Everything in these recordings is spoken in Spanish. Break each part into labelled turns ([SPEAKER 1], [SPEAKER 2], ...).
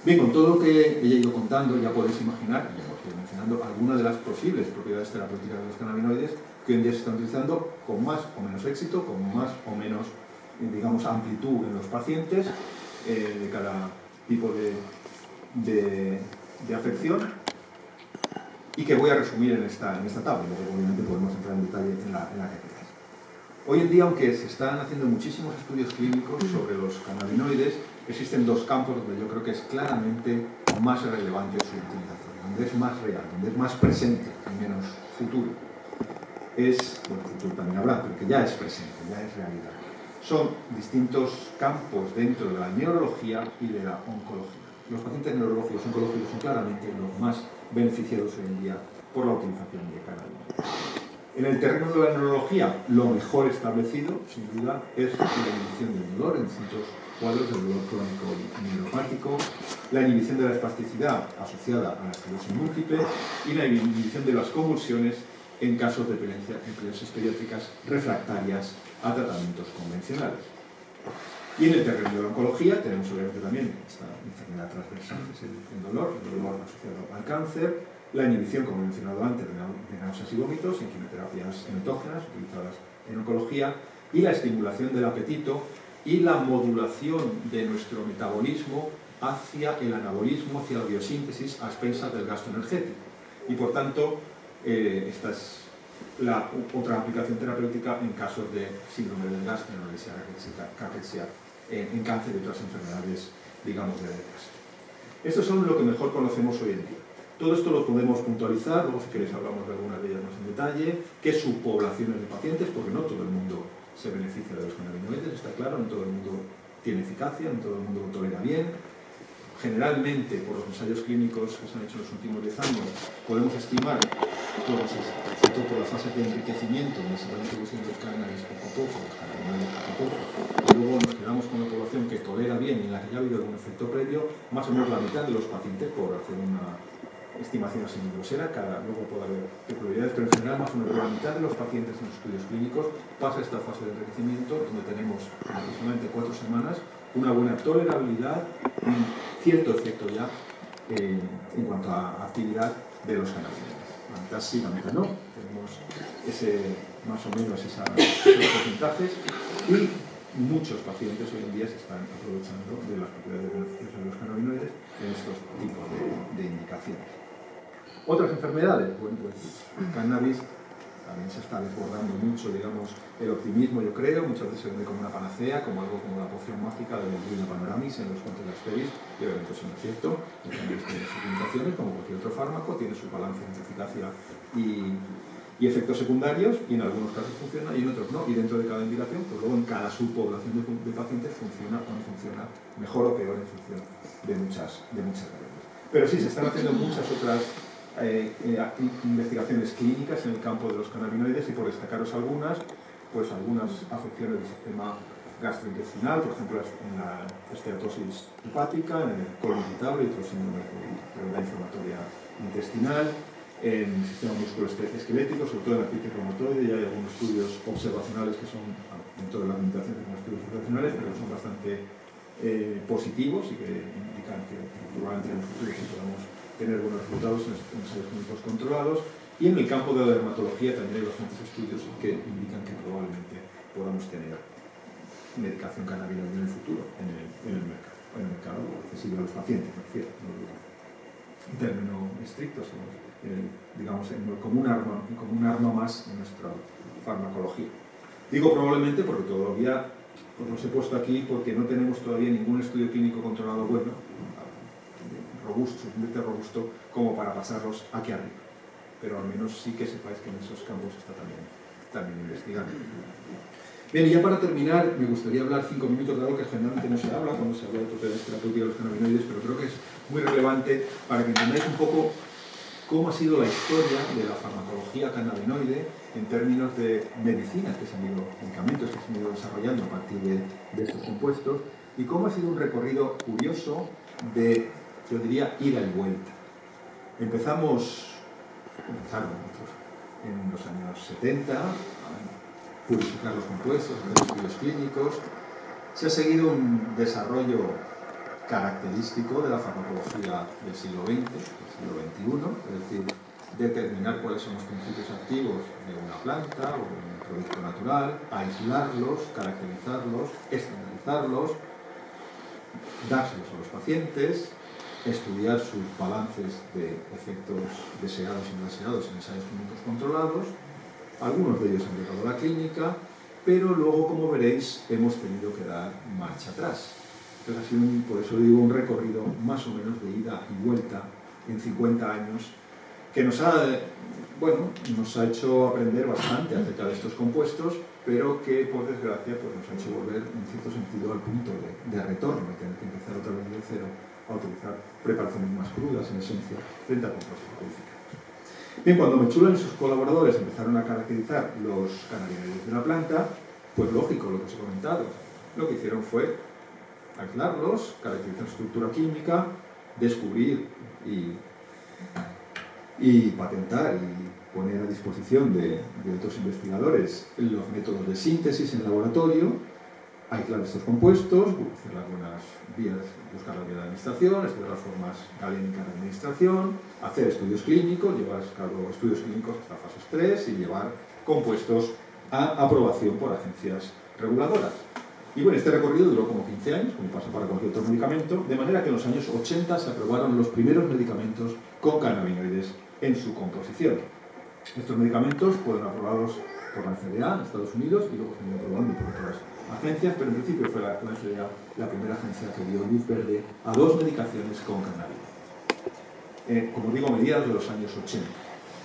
[SPEAKER 1] Bien, con todo lo que he ido contando, ya podéis imaginar, ya os estoy mencionando, algunas de las posibles propiedades terapéuticas de los cannabinoides que hoy en día se están utilizando con más o menos éxito, con más o menos, digamos, amplitud en los pacientes de cada tipo de afección, y que voy a resumir en esta tabla, luego obviamente podemos entrar en detalle en la que queráis. Hoy en día, aunque se están haciendo muchísimos estudios clínicos sobre los cannabinoides, existen dos campos donde yo creo que es claramente más relevante su utilización, donde es más real, donde es más presente y menos futuro. Bueno, futuro también habrá, pero que ya es presente, ya es realidad. Son distintos campos dentro de la neurología y de la oncología. Los pacientes neurológicos y oncológicos son claramente los más beneficiados hoy en día por la utilización de cannabinoides. En el terreno de la neurología, lo mejor establecido, sin duda, es la inhibición del dolor en distintos cuadros del dolor crónico neuropático, la inhibición de la espasticidad asociada a la esclerosis múltiple y la inhibición de las convulsiones en casos de epilepsias pediátricas refractarias a tratamientos convencionales. Y en el terreno de la oncología tenemos obviamente también esta enfermedad transversal, que es el dolor asociado al cáncer, la inhibición, como he mencionado antes, de náuseas y vómitos en quimioterapias endotógenas utilizadas en oncología, y la estimulación del apetito y la modulación de nuestro metabolismo hacia el anabolismo, hacia la biosíntesis a expensas del gasto energético. Y por tanto, esta es la otra aplicación terapéutica en casos de síndrome del gasto, anorexia, cachexia, en cáncer y otras enfermedades, digamos, de gasto. Estos son lo que mejor conocemos hoy en día. Todo esto lo podemos puntualizar, luego si queréis hablamos de algunas de ellas más en detalle, qué subpoblaciones de pacientes, porque no todo el mundo se beneficia de los cannabinoides, está claro, no todo el mundo tiene eficacia, no todo el mundo lo tolera bien. Generalmente, por los ensayos clínicos que se han hecho en los últimos 10 años, podemos estimar, sobre todo por las fases de enriquecimiento, donde se va introduciendo el cannabis poco a poco, los cannabinoides poco a poco, y luego nos quedamos con una población que tolera bien y en la que ya ha habido algún efecto previo, más o menos la mitad de los pacientes, por hacer una estimación así muy grosera, luego puede haber peculiaridades, pero en general más o menos la mitad de los pacientes en los estudios clínicos pasa esta fase de enriquecimiento, donde tenemos aproximadamente 4 semanas una buena tolerabilidad y cierto efecto ya en cuanto a actividad de los cannabinoides. La mitad sí, la mitad no, tenemos más o menos esos porcentajes, y muchos pacientes hoy en día se están aprovechando de las propiedades beneficiosas de los cannabinoides en estos tipos de indicaciones. Otras enfermedades, bueno, pues el cannabis también se está desbordando mucho, digamos, el optimismo, yo creo, muchas veces se vende como una panacea, como algo como la poción mágica del Brina Panoramis en los cuentos de Asterix, y obviamente eso no es cierto. El cannabis tiene sus limitaciones, como cualquier otro fármaco, tiene su balance entre eficacia y efectos secundarios, y en algunos casos funciona y en otros no, y dentro de cada indicación, pues luego en cada subpoblación de pacientes funciona o no funciona, mejor o peor en función de muchas variables. Pero sí, se están haciendo muchas otras investigaciones clínicas en el campo de los cannabinoides, y por destacaros algunas, pues algunas afecciones del sistema gastrointestinal, por ejemplo en la esteatosis hepática, en el colon irritable y otros síndromes de la inflamatoria intestinal, en el sistema musculoesquelético, sobre todo en la artritis reumatoide. Ya hay algunos estudios observacionales que son, dentro de las limitaciones de los estudios observacionales, pero son bastante positivos y que indican que probablemente en el futuro sí podamos tener buenos resultados en ensayos clínicos controlados. Y en el campo de la dermatología también hay bastantes estudios que indican que probablemente podamos tener medicación cannabinoide en el futuro en el mercado accesible a los pacientes, me refiero, no en términos estrictos, sino digamos como un arma más en nuestra farmacología. Digo probablemente porque todavía pues los he puesto aquí porque no tenemos todavía ningún estudio clínico controlado bueno, suficientemente robusto como para pasarlos aquí arriba, pero al menos sí que sepáis que en esos campos está también investigando. Bien, y ya para terminar, me gustaría hablar 5 minutos de algo que generalmente no se habla cuando se habla de propiedades terapéuticas de los cannabinoides, pero creo que es muy relevante para que entendáis un poco cómo ha sido la historia de la farmacología cannabinoide en términos de medicinas que se han ido, medicamentos que se han ido desarrollando a partir de estos compuestos, y cómo ha sido un recorrido curioso de, yo diría, ida y vuelta. Empezaron en los años 70 a purificar los compuestos, hacer estudios clínicos. Se ha seguido un desarrollo característico de la farmacología del siglo XX, del siglo XXI, es decir, determinar cuáles son los principios activos de una planta o de un producto natural, aislarlos, caracterizarlos, estandarizarlos, dárselos a los pacientes, estudiar sus balances de efectos deseados y no deseados en ensayos clínicos controlados. Algunos de ellos han llegado a la clínica, pero luego, como veréis, hemos tenido que dar marcha atrás. Entonces ha sido, por eso digo, un recorrido más o menos de ida y vuelta en 50 años que nos ha hecho aprender bastante acerca de estos compuestos, pero que, por desgracia, pues nos ha hecho volver, en cierto sentido, al punto de retorno y tener que empezar otra vez de cero a utilizar preparaciones más crudas, en esencia, frente a compuestos codificados. Bien, cuando Mechulam y sus colaboradores empezaron a caracterizar los cannabinoides de la planta, pues lógico, lo que os he comentado, lo que hicieron fue aislarlos, caracterizar su estructura química, descubrir y patentar y poner a disposición de otros investigadores los métodos de síntesis en laboratorio, aislar estos compuestos, hacer las buenas vías, buscar la vía de administración, estudiar las formas galénicas de administración, hacer estudios clínicos, llevar a cabo estudios clínicos hasta fases 3 y llevar compuestos a aprobación por agencias reguladoras. Y bueno, este recorrido duró como 15 años, como pasa para cualquier otro medicamento, de manera que en los años 80 se aprobaron los primeros medicamentos con cannabinoides en su composición. Estos medicamentos fueron aprobados por la FDA en Estados Unidos y luego se han ido aprobando por otras agencias, pero en principio fue la FDA la primera agencia que dio luz verde a 2 medicaciones con cannabis. Como digo, a mediados de los años 80.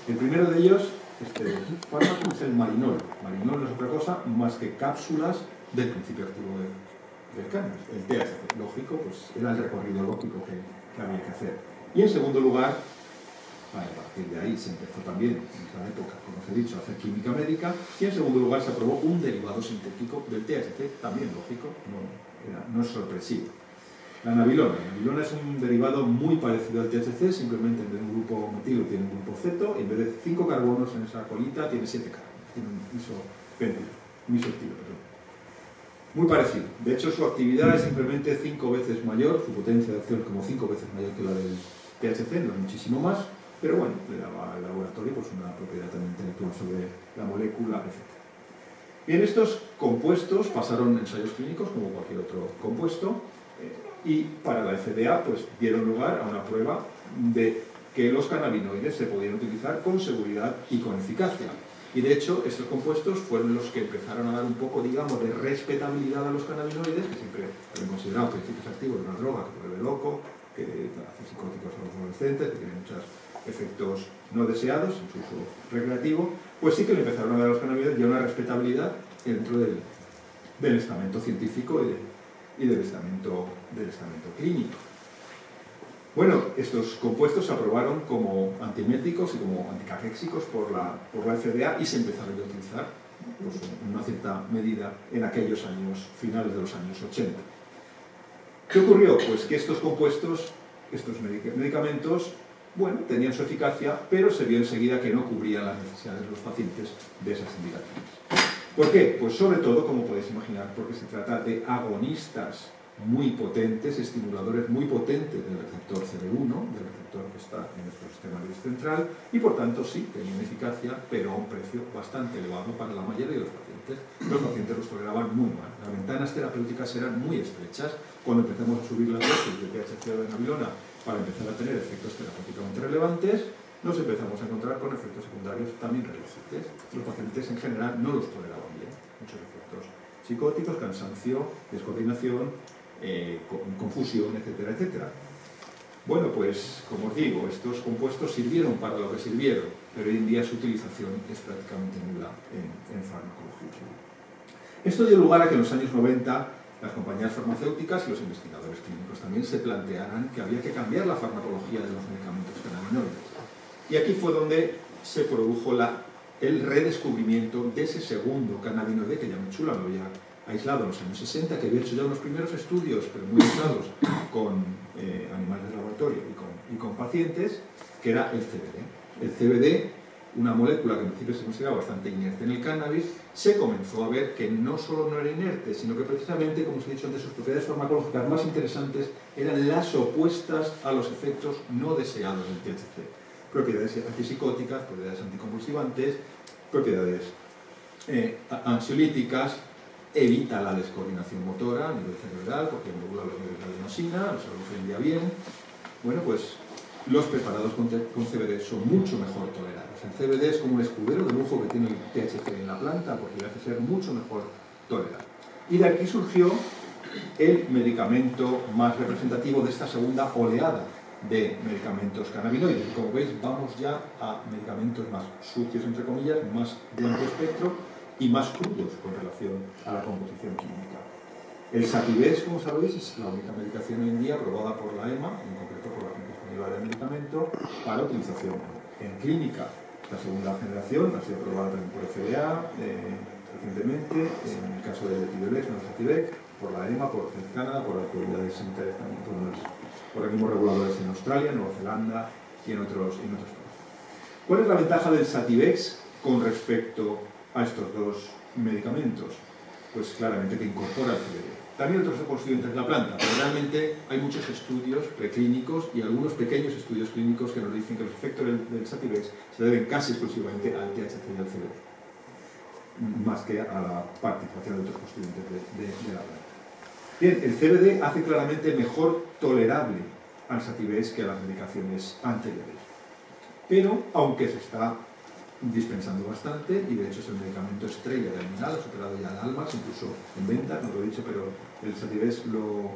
[SPEAKER 1] El primero de ellos, este fármaco, es el Marinol. Marinol no es otra cosa más que cápsulas del principio activo del cannabis. El THC, lógico, pues era el recorrido lógico que había que hacer. Y en segundo lugar, a partir de ahí se empezó también, en esa época, como os he dicho, a hacer química médica, y en segundo lugar se aprobó un derivado sintético del THC, también lógico, no es sorpresivo. La nabilona. La nabilona es un derivado muy parecido al THC, simplemente en vez de un grupo metilo tiene un grupo ceto, y en vez de 5 carbonos en esa colita tiene 7 carbonos, tiene un isoetilo, perdón. Muy parecido. De hecho, su actividad es simplemente 5 veces mayor, su potencia de acción es como 5 veces mayor que la del THC, no es muchísimo más, pero bueno, le daba al laboratorio pues, una propiedad también intelectual sobre la molécula, etc. Bien, estos compuestos pasaron ensayos clínicos como cualquier otro compuesto y para la FDA pues, dieron lugar a una prueba de que los cannabinoides se podían utilizar con seguridad y con eficacia. Y de hecho, estos compuestos fueron los que empezaron a dar un poco, digamos, de respetabilidad a los cannabinoides, que siempre se han considerado principios activos de una droga que vuelve loco, que hace psicóticos a los adolescentes, que tiene muchos efectos no deseados en su uso recreativo, pues sí que le empezaron a dar a los cannabinoides ya una respetabilidad dentro del estamento científico y del estamento clínico. Bueno, estos compuestos se aprobaron como antieméticos y como anticaquéxicos por la FDA y se empezaron a utilizar pues, en una cierta medida en aquellos años, finales de los años 80. ¿Qué ocurrió? Pues que estos compuestos, estos medicamentos, bueno, tenían su eficacia, pero se vio enseguida que no cubrían las necesidades de los pacientes de esas indicaciones. ¿Por qué? Pues sobre todo, como podéis imaginar, porque se trata de agonistas muy potentes, estimuladores muy potentes del receptor CB1, del receptor que está en nuestro sistema nervioso central, y por tanto sí, tenían eficacia, pero a un precio bastante elevado para la mayoría de los pacientes. Los pacientes los toleraban muy mal. Las ventanas terapéuticas eran muy estrechas. Cuando empezamos a subir las dosis de THC o de nabilona para empezar a tener efectos terapéuticamente relevantes, nos empezamos a encontrar con efectos secundarios también relevantes. Los pacientes en general no los toleraban bien. Muchos efectos psicóticos, cansancio, descoordinación, confusión, etcétera, etcétera. Bueno, pues, como os digo, estos compuestos sirvieron para lo que sirvieron, pero hoy en día su utilización es prácticamente nula en farmacología. Esto dio lugar a que en los años 90 las compañías farmacéuticas y los investigadores clínicos también se plantearan que había que cambiar la farmacología de los medicamentos cannabinoides. Y aquí fue donde se produjo el redescubrimiento de ese segundo cannabinoide que ya Mechulam lo había aislado en los años 60, que había hecho ya unos primeros estudios, pero muy aislados, con animales de laboratorio y con pacientes, que era el CBD. El CBD una molécula que en principio se consideraba bastante inerte en el cannabis, se comenzó a ver que no solo no era inerte, sino que precisamente, como os he dicho antes, sus propiedades farmacológicas más interesantes eran las opuestas a los efectos no deseados del THC. Propiedades antipsicóticas, propiedades anticonvulsivantes, propiedades ansiolíticas, evita la descoordinación motora a nivel cerebral, porque modula los niveles de adenosina, los sabemos hoy en día bien. Bueno, pues los preparados con CBD son mucho mejor tolerados. El CBD es como un escudero de lujo que tiene el THC en la planta, porque le hace ser mucho mejor tolerado. Y de aquí surgió el medicamento más representativo de esta segunda oleada de medicamentos cannabinoides. Como veis, vamos ya a medicamentos más sucios, entre comillas, más de amplio espectro y más crudos con relación a la composición química. El Sativex, como sabéis, es la única medicación hoy en día aprobada por la EMA, en concreto por la Agencia Española del Medicamento, para utilización en clínica. La segunda generación ha sido aprobada también por FDA recientemente, en el caso del Etidolex, no el Sativex, por la EMA, por Canadá, por las autoridades sanitarias también, por organismos reguladores en Australia, Nueva Zelanda y en otros países. ¿Cuál es la ventaja del Sativex con respecto a estos dos medicamentos? Pues claramente que incorpora el CBD. También otros constituyentes de la planta, pero realmente hay muchos estudios preclínicos y algunos pequeños estudios clínicos que nos dicen que los efectos del Sativex se deben casi exclusivamente al THC y al CBD, más que a la participación de otros constituyentes de la planta. Bien, el CBD hace claramente mejor tolerable al Sativex que a las medicaciones anteriores. Pero, aunque se está dispensando bastante, y de hecho es el medicamento estrella del Minal, ha superado ya el Almax, incluso en venta, no lo he dicho, pero el Sativex lo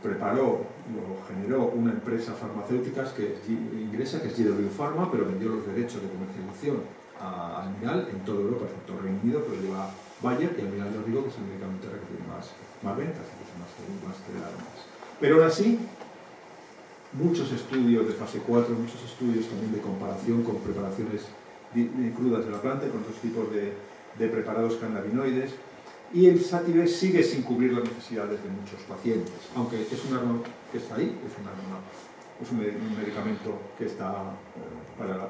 [SPEAKER 1] preparó, lo generó una empresa farmacéutica que es inglesa, que es GW Pharma, pero vendió los derechos de comercialización al Minal en toda Europa, excepto Reino Unido, pero lleva Bayer, y al Minal os digo que es el medicamento que tiene más ventas, incluso más que el Almax. Pero aún así, muchos estudios de fase 4, muchos estudios también de comparación con preparaciones crudas de la planta, con otros tipos de preparados cannabinoides, y el Sativex sigue sin cubrir las necesidades de muchos pacientes, aunque es un arma que está ahí, es un medicamento que está para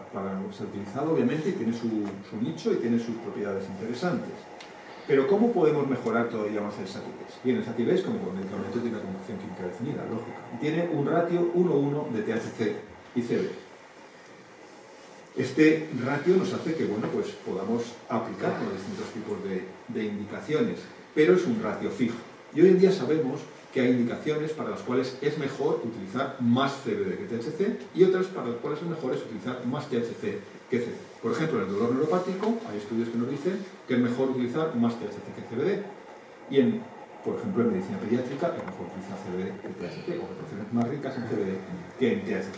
[SPEAKER 1] ser utilizado, obviamente, y tiene su nicho y tiene sus propiedades interesantes. Pero ¿cómo podemos mejorar todavía más el Sativex? Bien, el Sativex, como medicamento, tiene una composición química definida, lógica, y tiene un ratio 1:1 de THC y CBD. Este ratio nos hace que pues podamos aplicar con distintos tipos de indicaciones, pero es un ratio fijo. Y hoy en día sabemos que hay indicaciones para las cuales es mejor utilizar más CBD que THC y otras para las cuales es mejor utilizar más THC que CBD. Por ejemplo, en el dolor neuropático hay estudios que nos dicen que es mejor utilizar más THC que CBD. Y por ejemplo, en medicina pediátrica es mejor utilizar CBD que THC, o proporciones más ricas en CBD que en THC.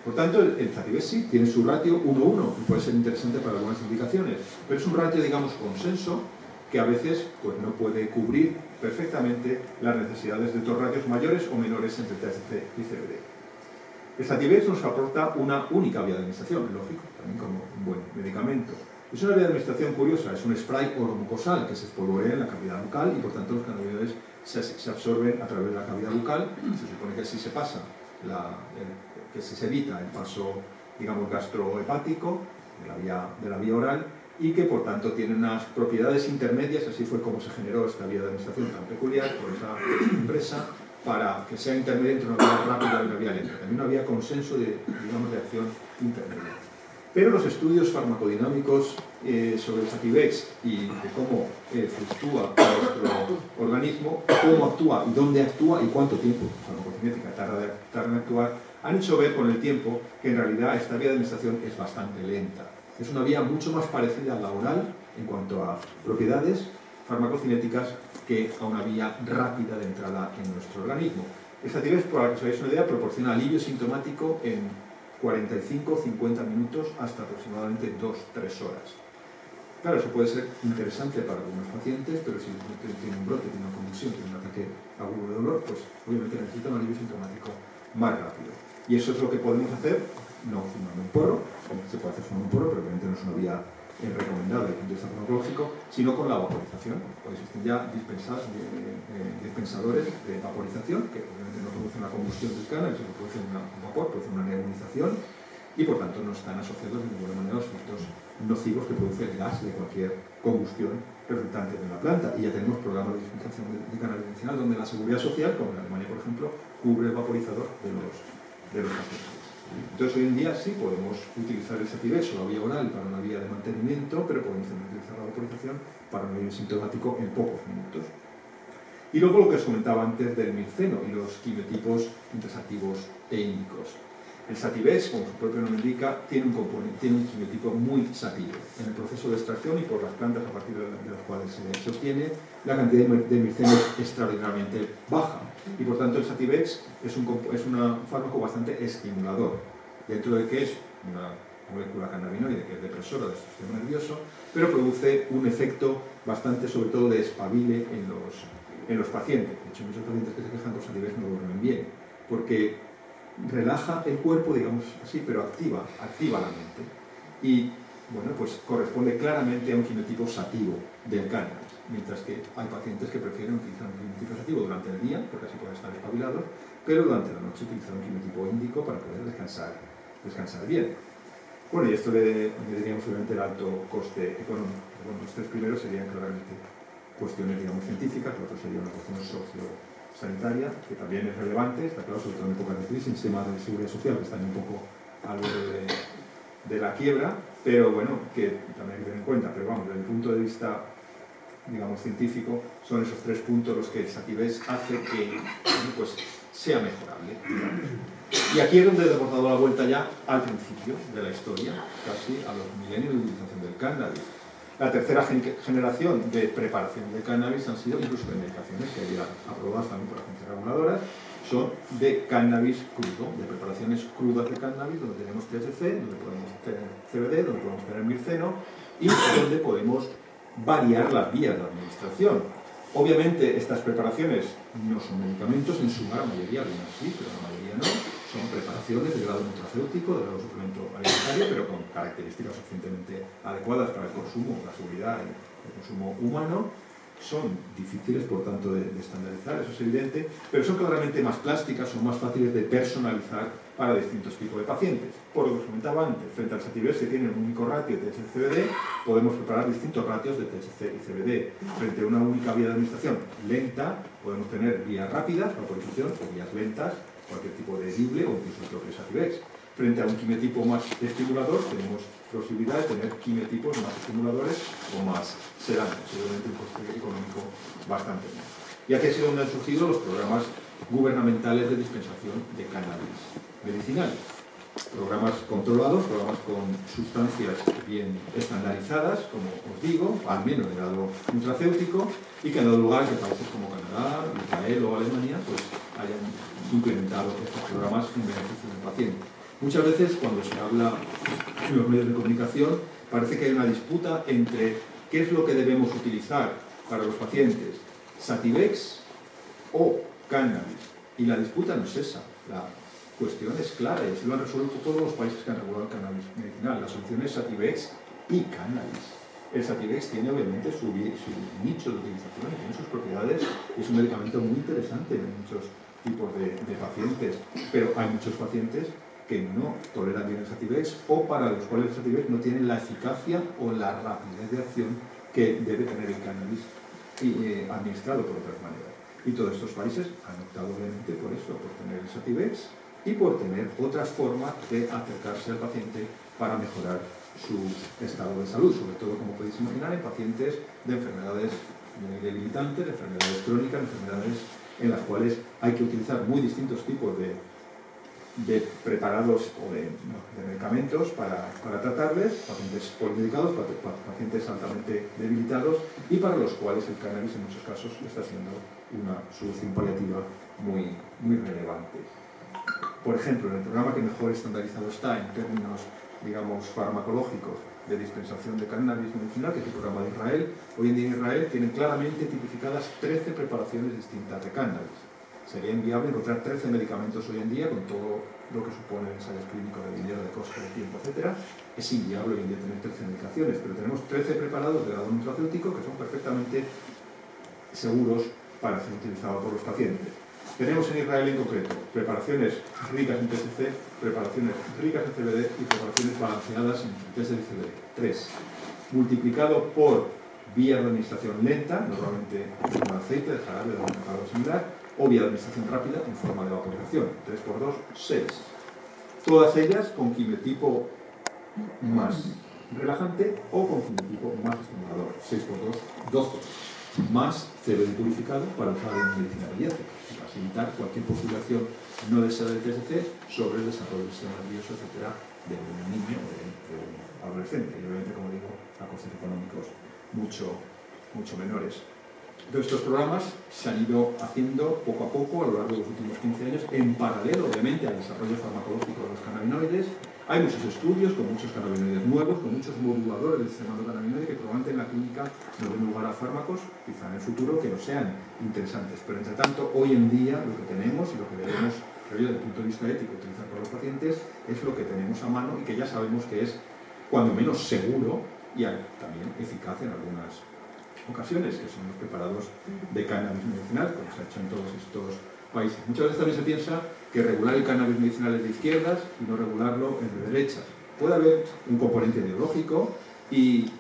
[SPEAKER 1] Por tanto, el Sativex sí tiene su ratio 1:1 y puede ser interesante para algunas indicaciones, pero es un ratio, digamos, consenso, que a veces pues, no puede cubrir perfectamente las necesidades de otros ratios mayores o menores entre THC y CBD. El Sativex nos aporta una única vía de administración, lógico, también como un buen medicamento. Es una vía de administración curiosa, es un spray oromucosal que se espolvorea en la cavidad bucal y por tanto los cannabinoides se absorben a través de la cavidad bucal. Se supone que así se pasa, que se evita el paso, digamos, gastrohepático de la vía oral, y que por tanto tiene unas propiedades intermedias. Así fue como se generó esta vía de administración tan peculiar por esa empresa, para que sea intermedia entre una vía rápida y una vía lenta, también una vía consenso de acción intermedia. Pero los estudios farmacodinámicos sobre el Sativex y de cómo fluctúa nuestro organismo, cómo actúa y dónde actúa y cuánto tiempo farmacocinética tarda en actuar, han hecho ver con el tiempo que en realidad esta vía de administración es bastante lenta. Es una vía mucho más parecida a la oral en cuanto a propiedades farmacocinéticas que a una vía rápida de entrada en nuestro organismo. El Sativex, para que os hagáis una idea, proporciona alivio sintomático en 45-50 minutos hasta aproximadamente 2-3 horas. Claro, eso puede ser interesante para algunos pacientes, pero si tiene un brote, tiene una convulsión, tiene un ataque agudo de dolor, pues obviamente necesita un alivio sintomático más rápido. Y eso es lo que podemos hacer, no fumando un porro, se puede hacer fumando un porro, pero obviamente no es una vía recomendable desde el punto de vista farmacológico, sino con la vaporización. Pues existen ya dispensadores de vaporización, que obviamente no producen una combustión cercana, sino que producen un vapor, producen una nebulización, y por tanto no están asociados de ninguna manera a los efectos nocivos que produce el gas de cualquier combustión resultante de una planta. Y ya tenemos programas de dispensación de cannabis medicinal donde la Seguridad Social, como en Alemania por ejemplo, cubre el vaporizador de los pacientes. Entonces hoy en día sí podemos utilizar el Sativex o la vía oral para una vía de mantenimiento, pero podemos también utilizar la vaporización para un alivio sintomático en pocos minutos. Y luego lo que os comentaba antes del mirceno y los quimiotipos intrasativos e índicos. El Sativex, como su propio nombre indica, tiene un quimiotipo muy sativo. En el proceso de extracción y por las plantas a partir de las cuales se obtiene, la cantidad de mirceno es extraordinariamente baja. Y por tanto el Sativex es un fármaco bastante estimulador, dentro de que es una molécula cannabinoide que es depresora del sistema nervioso, pero produce un efecto bastante, sobre todo, de espabile en los pacientes. De hecho, muchos pacientes que se quejan con Sativex no duermen bien, porque relaja el cuerpo, digamos así, pero activa la mente. Y, bueno, pues corresponde claramente a un quimiotipo sativo del cannabis, mientras que hay pacientes que prefieren utilizar un quimiotipo sativo durante el día, porque así pueden estar espabilados, pero durante la noche utilizar un quimiotipo índico para poder descansar bien. Bueno, y esto le añadiríamos obviamente el alto coste económico. Bueno, los tres primeros serían claramente cuestiones, digamos, científicas, la otra sería una cuestión sociosanitaria, que también es relevante, está claro, sobre todo en épocas de crisis, en sistemas de seguridad social que están un poco al borde de la quiebra, pero bueno, que también hay que tener en cuenta. Pero vamos, desde el punto de vista, digamos, científico, son esos tres puntos los que el Sativex hace que, pues, sea mejorable. Y aquí es donde hemos dado la vuelta ya al principio de la historia, casi a los milenios de utilización del cannabis. La tercera generación de preparación de cannabis han sido incluso de medicaciones que ya aprobadas también por agencias reguladoras, son de cannabis crudo, de preparaciones crudas de cannabis, donde tenemos THC, donde podemos tener CBD, donde podemos tener mirceno y donde podemos variar las vías de administración. Obviamente estas preparaciones no son medicamentos, en su gran mayoría, algunas sí, pero la mayoría no. Son preparaciones de grado nutracéutico, de grado suplemento alimentario, pero con características suficientemente adecuadas para el consumo, la seguridad y el consumo humano. Son difíciles, por tanto, de estandarizar, eso es evidente, pero son claramente más plásticas, son más fáciles de personalizar para distintos tipos de pacientes. Por lo que os comentaba antes, frente al Sativex, que tiene un único ratio de THC-CBD, podemos preparar distintos ratios de THC y CBD. Frente a una única vía de administración lenta, podemos tener vías rápidas, vaporización, o vías lentas, cualquier tipo de edible o incluso el propio Sativex. Frente a un quimiotipo más estimulador, tenemos posibilidad de tener quimiotipos más estimuladores o más sedantes, obviamente un coste económico bastante menor. Y aquí ha sido donde han surgido los programas gubernamentales de dispensación de cannabis medicinal. Programas controlados, programas con sustancias bien estandarizadas, como os digo, al menos de grado nutracéutico, y que han dado lugar a que países como Canadá, Israel o Alemania pues hayan implementado estos programas en beneficio del paciente. Muchas veces cuando se habla en los medios de comunicación parece que hay una disputa entre qué es lo que debemos utilizar para los pacientes, Sativex o cannabis. Y la disputa no es esa, la cuestión es clara y así lo han resuelto todos los países que han regulado el cannabis medicinal. La solución es Sativex y cannabis. El Sativex tiene obviamente su nicho de utilización, tiene sus propiedades y es un medicamento muy interesante en muchos tipos de pacientes, pero hay muchos pacientes que no toleran bien el Sativex o para los cuales el Sativex no tiene la eficacia o la rapidez de acción que debe tener el cannabis administrado por otras maneras. Y todos estos países han optado obviamente por eso, por tener el Sativex y por tener otras formas de acercarse al paciente para mejorar su estado de salud, sobre todo, como podéis imaginar, en pacientes de enfermedades muy debilitantes, de enfermedades crónicas, enfermedades en las cuales hay que utilizar muy distintos tipos de preparados o de medicamentos para tratarles, pacientes polimedicados, pacientes altamente debilitados y para los cuales el cannabis en muchos casos está siendo una solución paliativa muy relevante. Por ejemplo, en el programa que mejor estandarizado está en términos, digamos, farmacológicos de dispensación de cannabis medicinal, que es el programa de Israel, hoy en día en Israel tienen claramente tipificadas 13 preparaciones distintas de cannabis. Sería inviable encontrar 13 medicamentos hoy en día, con todo lo que supone ensayos clínicos de dinero, de coste, de tiempo, etc. Es inviable hoy en día tener 13 medicaciones, pero tenemos 13 preparados de grado nutracéutico que son perfectamente seguros para ser utilizados por los pacientes. Tenemos en Israel en concreto preparaciones ricas en THC, preparaciones ricas en CBD y preparaciones balanceadas en THC y CBD. 3. Multiplicado por vía de administración lenta, normalmente con aceite de jarabe o algo similar, o vía de administración rápida en forma de vaporización. 3 por 2, 6. Todas ellas con quimiotipo más relajante o con quimiotipo más estimulador. 6 por 2, 12. Más CBD purificado para usar en medicina pediátrica y facilitar cualquier postulación no deseada del THC sobre el desarrollo del sistema nervioso, etcétera, de un niño o de un adolescente. Y obviamente, como digo, a costes económicos mucho menores. Entonces, estos programas se han ido haciendo poco a poco a lo largo de los últimos 15 años, en paralelo, obviamente, al desarrollo farmacológico de los cannabinoides. Hay muchos estudios con muchos cannabinoides nuevos, con muchos moduladores del sistema endocannabinoide que probablemente en la clínica no den lugar a fármacos, quizá en el futuro, que no sean interesantes. Pero, entre tanto, hoy en día lo que tenemos y lo que debemos, desde el punto de vista ético, utilizar para los pacientes es lo que tenemos a mano y que ya sabemos que es, cuando menos, seguro y también eficaz en algunas ocasiones, que son los preparados de cannabis medicinal, como se ha hecho en todos estos países. Muchas veces también se piensa que regular el cannabis medicinal es de izquierdas y no regularlo es de derechas. Puede haber un componente ideológico y,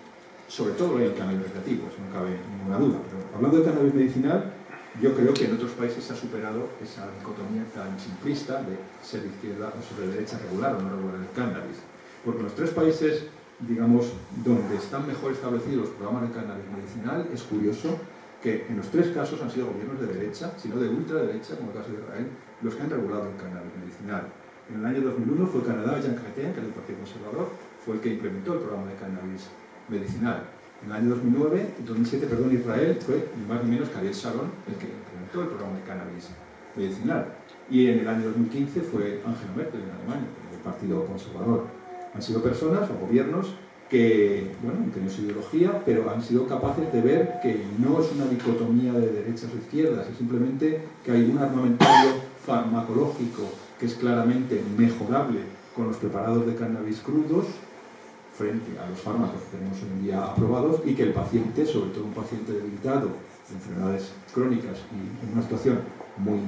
[SPEAKER 1] sobre todo, el cannabis recreativo, eso no cabe ninguna duda. Pero hablando de cannabis medicinal, yo creo que en otros países se ha superado esa dicotomía tan simplista de ser de izquierda o sobre derecha regular o no regular el cannabis. Porque en los 3 países, digamos, donde están mejor establecidos los programas de cannabis medicinal, es curioso que en los 3 casos han sido gobiernos de derecha, sino de ultraderecha, como el caso de Israel, los que han regulado el cannabis medicinal. En el año 2001 fue Canadá, Jean Chrétien, que era el Partido Conservador, fue el que implementó el programa de cannabis medicinal. En el año 2007, Israel, fue ni más ni menos que Ariel Sharon el que implementó el programa de cannabis medicinal. Y en el año 2015 fue Angela Merkel en Alemania, del Partido Conservador. Han sido personas o gobiernos que, bueno, han tenido su ideología, pero han sido capaces de ver que no es una dicotomía de derechas o izquierdas, es simplemente que hay un armamentario farmacológico que es claramente mejorable con los preparados de cannabis crudos frente a los fármacos que tenemos hoy en día aprobados, y que el paciente, sobre todo un paciente debilitado de enfermedades crónicas y en una situación muy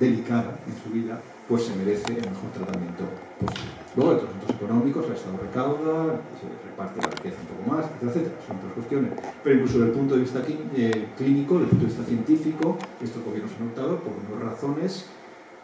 [SPEAKER 1] delicada en su vida, pues se merece el mejor tratamiento posible. Luego, otros asuntos económicos, el Estado recauda, se reparte la riqueza un poco más, etcétera, etcétera, son otras cuestiones. Pero incluso desde el punto de vista clínico, desde el punto de vista científico, estos gobiernos han optado por unas razones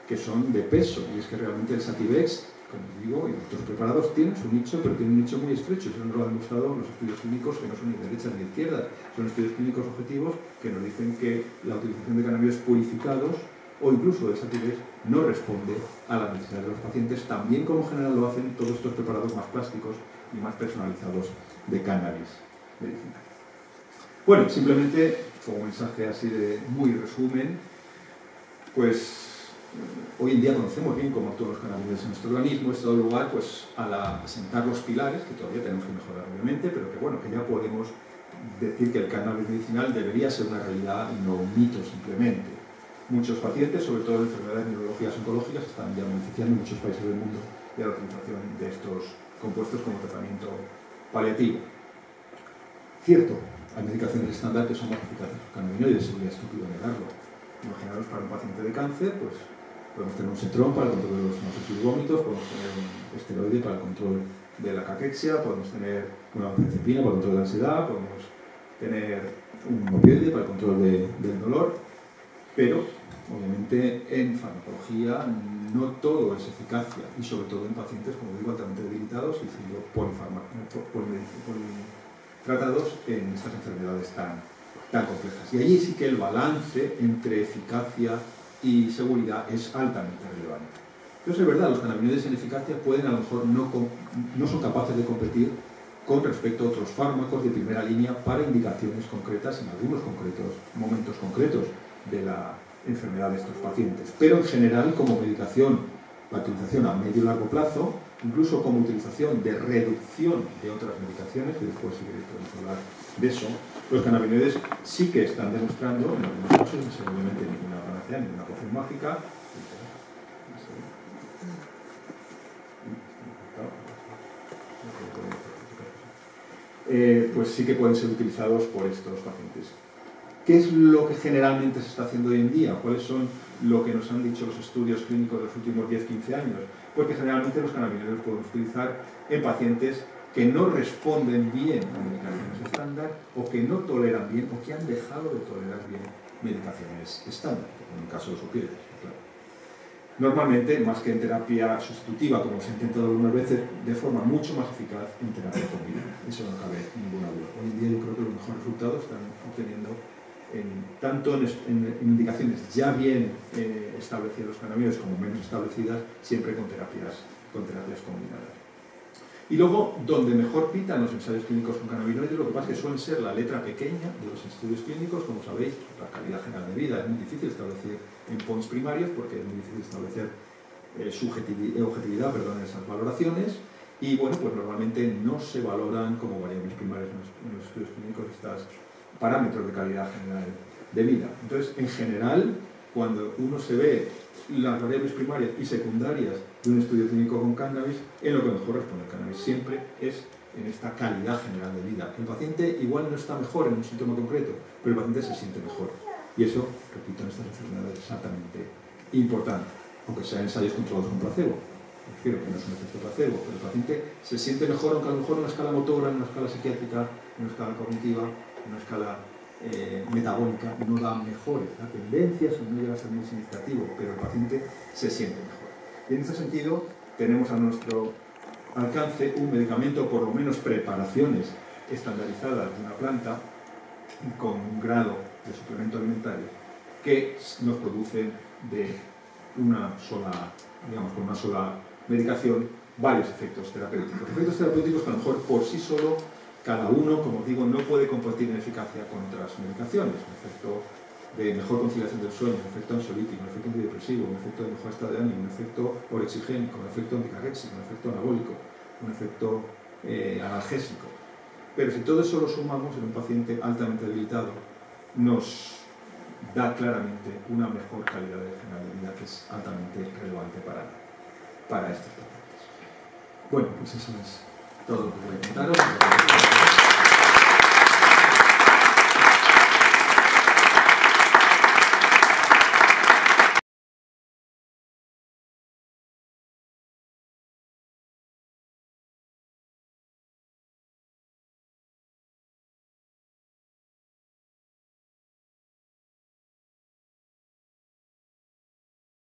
[SPEAKER 1] que son de peso, y es que realmente el Sativex, como digo, y otros preparados tienen su nicho, pero tienen un nicho muy estrecho, y eso nos lo han demostrado los estudios clínicos, que no son ni de derechas ni de izquierdas, son estudios clínicos objetivos que nos dicen que la utilización de cannabinoides purificados o incluso de Sativex no responde a las necesidades de los pacientes, también como en general lo hacen todos estos preparados más plásticos y más personalizados de cannabis medicinal. Bueno, simplemente como mensaje así de muy resumen, pues hoy en día conocemos bien cómo actúan los cannabinoides en nuestro organismo. Esto da lugar pues, a sentar los pilares, que todavía tenemos que mejorar obviamente, pero que bueno, que ya podemos decir que el cannabis medicinal debería ser una realidad y no un mito simplemente. Muchos pacientes, sobre todo de enfermedades neurológicas oncológicas, están ya beneficiando en muchos países del mundo de la utilización de estos compuestos como tratamiento paliativo. Cierto, hay medicaciones estándar que son más eficaces que los cannabinoides, sería estúpido negarlo. Imaginaros para un paciente de cáncer, pues podemos tener un cetrón para el control de los náuseas y vómitos, podemos tener un esteroide para el control de la caquexia, podemos tener una benzodiazepina para el control de la ansiedad, podemos tener un opioide para el control del dolor. Pero, obviamente, en farmacología no todo es eficacia, y sobre todo en pacientes, como digo, altamente debilitados y siendo tratados en estas enfermedades tan complejas. Y allí sí que el balance entre eficacia y seguridad es altamente relevante. Entonces, es verdad, los cannabinoides en eficacia pueden, a lo mejor, no son capaces de competir con respecto a otros fármacos de primera línea para indicaciones concretas en algunos momentos concretos de la enfermedad de estos pacientes. Pero en general, como medicación, la utilización a medio y largo plazo, incluso como utilización de reducción de otras medicaciones, que después si queréis podemos hablar de eso, los cannabinoides sí que están demostrando, en algunos casos, no es obviamente ninguna panacea, ninguna poción mágica, pues sí que pueden ser utilizados por estos pacientes. ¿Qué es lo que generalmente se está haciendo hoy en día? ¿Cuáles son lo que nos han dicho los estudios clínicos de los últimos 10-15 años? Porque generalmente los cannabinoides los podemos utilizar en pacientes que no responden bien a medicaciones estándar o que no toleran bien o que han dejado de tolerar bien medicaciones estándar, en el caso de los opioides, claro. Normalmente, más que en terapia sustitutiva, como se ha intentado algunas veces, de forma mucho más eficaz en terapia combinada. Eso no cabe ninguna duda. Hoy en día yo creo que los mejores resultados están obteniendo tanto en indicaciones ya bien establecidas los cannabinoides como menos establecidas, siempre con terapias combinadas. Y luego, donde mejor pitan los ensayos clínicos con cannabinoides, lo que pasa es que suelen ser la letra pequeña de los estudios clínicos. Como sabéis, la calidad general de vida es muy difícil establecer en points primarios porque es muy difícil establecer objetividad en esas valoraciones. Y bueno, pues normalmente no se valoran como variables primarias en los estudios clínicos estos parámetros de calidad general de vida. Entonces, en general, cuando uno se ve las variables primarias y secundarias de un estudio clínico con cannabis, en lo que mejor responde el cannabis siempre es en esta calidad general de vida. El paciente igual no está mejor en un síntoma concreto, pero el paciente se siente mejor. Y eso, repito, en estas enfermedades es exactamente importante, aunque sean ensayos controlados con placebo. Refiero que no es un efecto placebo, pero el paciente se siente mejor, aunque a lo mejor en una escala motora, en una escala psiquiátrica, en una escala cognitiva, en una escala metabólica, no da mejores. La tendencia no llega a ser muy significativo, pero el paciente se siente mejor. Y en este sentido, tenemos a nuestro alcance un medicamento, por lo menos preparaciones estandarizadas de una planta, con un grado de suplemento alimentario, que nos producen de una sola, digamos, con una sola medicación, varios efectos terapéuticos. Efectos terapéuticos que a lo mejor por sí solo, cada uno, como digo, no puede competir en eficacia con otras medicaciones. Un efecto de mejor conciliación del sueño, un efecto ansiolítico, un efecto antidepresivo, un efecto de mejor estado de ánimo, un efecto orexigénico, un efecto anticaréxico, un efecto anabólico, un efecto analgésico. Pero si todo eso lo sumamos en un paciente altamente debilitado, nos da claramente una mejor calidad general de vida que es altamente relevante para estos pacientes. Bueno, pues eso es todo lo que voy a contaros.